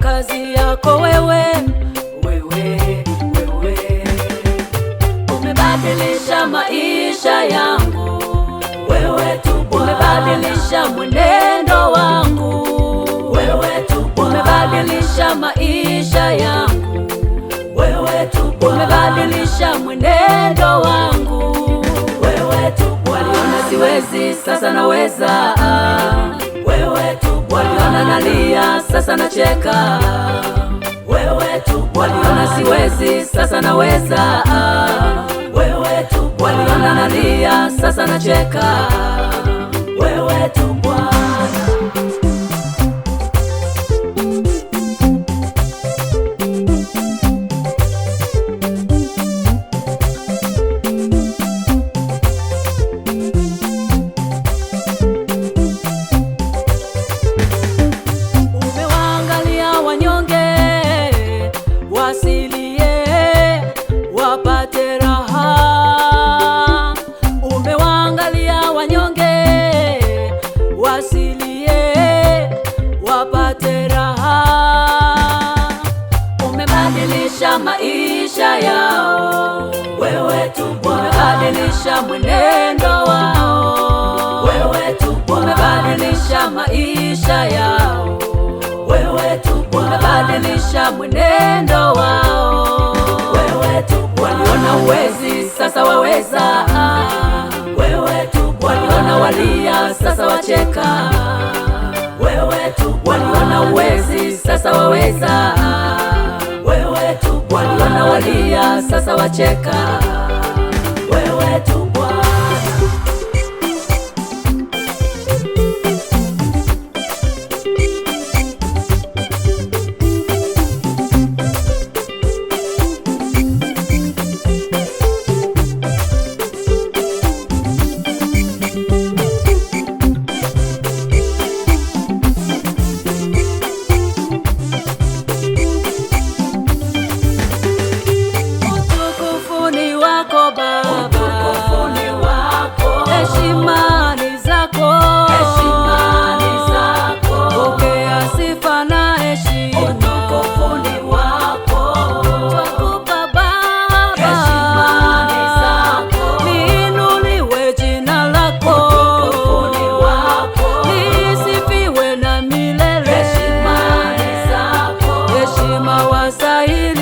Kazi yako wewe, umebadilisha maisha yangu, wewe tu Bwana, umebadilisha mwenendo wangu, wewe tu Bwana, umebadilisha maisha yangu, wewe tu Bwana, umebadilisha mwenendo wangu, wewe tu Bwana. Waliona siwezi, sasa naweza, wewe tu Bwana. Waliona nalia, sasa nacheka, wewe tu Bwana. Waliona siwezi, sasa naweza, wewe tu Bwana. Waliona nalia, sasa nacheka, wewe tu Bwana. Wapate raha, umewaangalia wanyonge wasilie, wapate raha, umebadilisha maisha yao, wewe tu Bwana, umebadilisha mwenendo wao, wewe tu Bwana, umebadilisha maisha yao, wewe tu Bwana, umebadilisha mwenendo wao, wewe tu Bwana. Waliona uwezi, sasa waweza, wewe tu Bwana. Waliona walia, sasa wacheka, wewe tu Bwana. Waliona uwezi, sasa waweza, wewe tu Bwana. Waliona walia, sasa wacheka, wewe tu Bwana. Heshima wastahili.